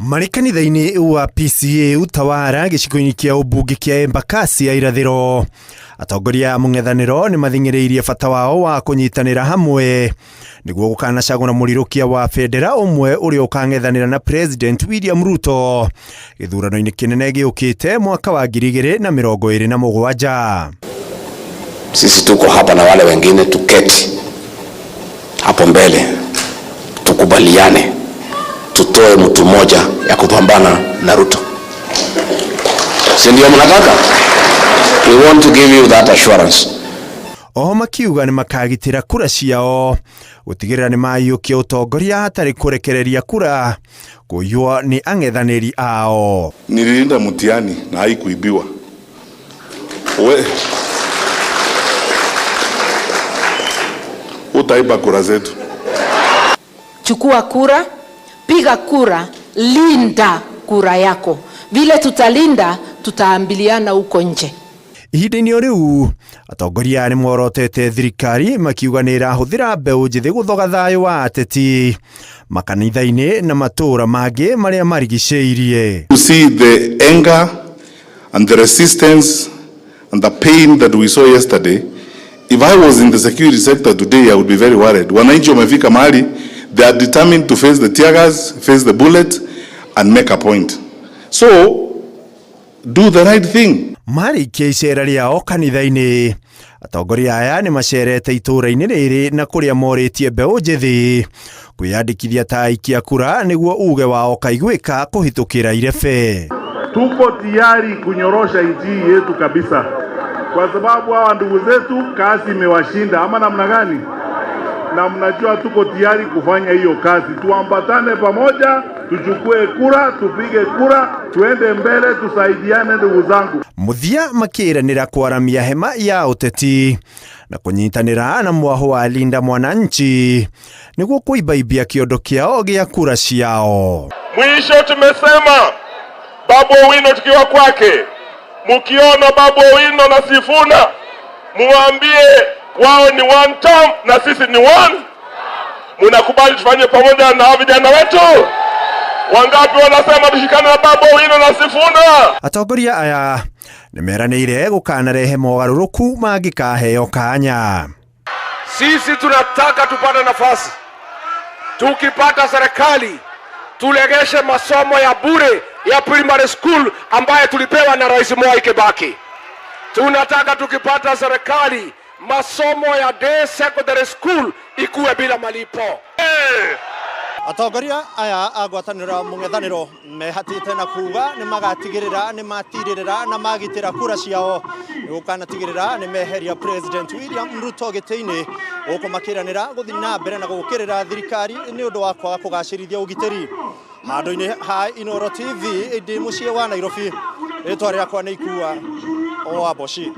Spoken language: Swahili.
Marĩ kanitha-inĩ wa PCA Utawara gĩcigo-inĩ kĩa ũmbunge kĩa Embakasi ya irathĩro, atongoria a mũng'ethanĩro nĩ mathing'ĩrĩirie bata wao wa kũnyitanĩra hamwe nĩguo gũkanacagũra mũrirũkia wa bendera ũmwe ũrĩa ũkang'ethanĩra na President William Ruto gĩthurano-inĩ kĩnene gĩũkĩte mwaka wa 2027. Sisi tuko hapa na wale wengine, tuketi hapo mbele tukubaliane, tutoe mtu mmoja ya kupambana na Ruto. Si ndio mnataka? We want to give you that assurance. Oho makiuga nĩ makagitĩra kura ciao gũtigĩrĩra nĩ maiyũkia ũtongoria hatarĩ kũrekereria kura kũiywo nĩ ang'ethanĩri ao. Nililinda mtihani na haikuibiwa. Utaiba kura zetu. Chukua kura, piga kura, linda kura yako. Vile tutalinda, tutaambiliana huko nje. Ihinda-inĩ o rĩu atongoria nĩ morotete thirikari makiuga nĩ ĩrahũthĩra mbeũ njĩthĩ gũthoga thayũ wa ateti makanitha-inĩ na matũũra mangĩ marĩa marigicĩirie. You see the anger and the resistance and the pain that we saw yesterday. If I was in the security sector today, I would be very worried. Wananchi wamefika mahali, they are determined to face the tear gas, face the bullet and make a point. So, do the right thing. Marĩkia icera rĩao kanitha-inĩ, atongoria aya nĩ macerete itũũra-inĩ rĩrĩ na kũrĩa morĩtie mbeũ njĩthĩ kwĩyandĩkithia ta aikia kura nĩguo uge wao kaiguĩka kũhĩtũkĩra irebe. Tuko tayari kunyorosha nchi yetu kabisa, kwa sababu hawa ndugu zetu kazi imewashinda, ama namna gani? Na mnajua tuko tayari kufanya hiyo kazi, tuambatane pamoja, tuchukue kura, tupige kura, tuende mbele, tusaidiane ndugu zangu. Muthia makĩranĩra kwaramia hema ya ũteti na kũnyitanĩra na mwaho wa Linda Mwananchi nĩguo kũibaibia kĩondo kĩao gĩa kura ciao. Mwisho tumesema Babu Owino tukiwa kwake, mukiona Babu Owino na Sifuna muambie wao ni one term na sisi ni one. Munakubali tufanye pamoja na vijana wetu? Wangapi wanasema tushikane na Babu Owino na Sifuna? Atongoria aya nimeranĩire gũkanarehe mogarũrũku mangĩkaheo kanya. Sisi tunataka tupate nafasi, tukipata serikali tulegeshe masomo ya bure ya primary school ambaye tulipewa na Rais Mwai Kibaki. Tunataka tukipata serikali masomo ya day secondary school ikuwe bila malipo. Atongoria aya a ngwatanĩro mũng'ethanĩro mehatĩte na kuga nĩ magatigĩrĩra nĩ matirĩrĩra na magitĩra kura ciao gũkanatigĩrĩra nĩ meheria President William Ruto gĩtĩ-inĩ gũkũ makĩranĩra gũthiĩ na mbere na gũkĩrĩra thirikari nĩ ũndũ wa kwaga kũgacĩrithia ũgitĩri. Handũ-inĩ ha Inooro TV ndĩ mũciĩ wa Nairobi, rĩtwa rĩakwa nĩ Ikua o Wamboci.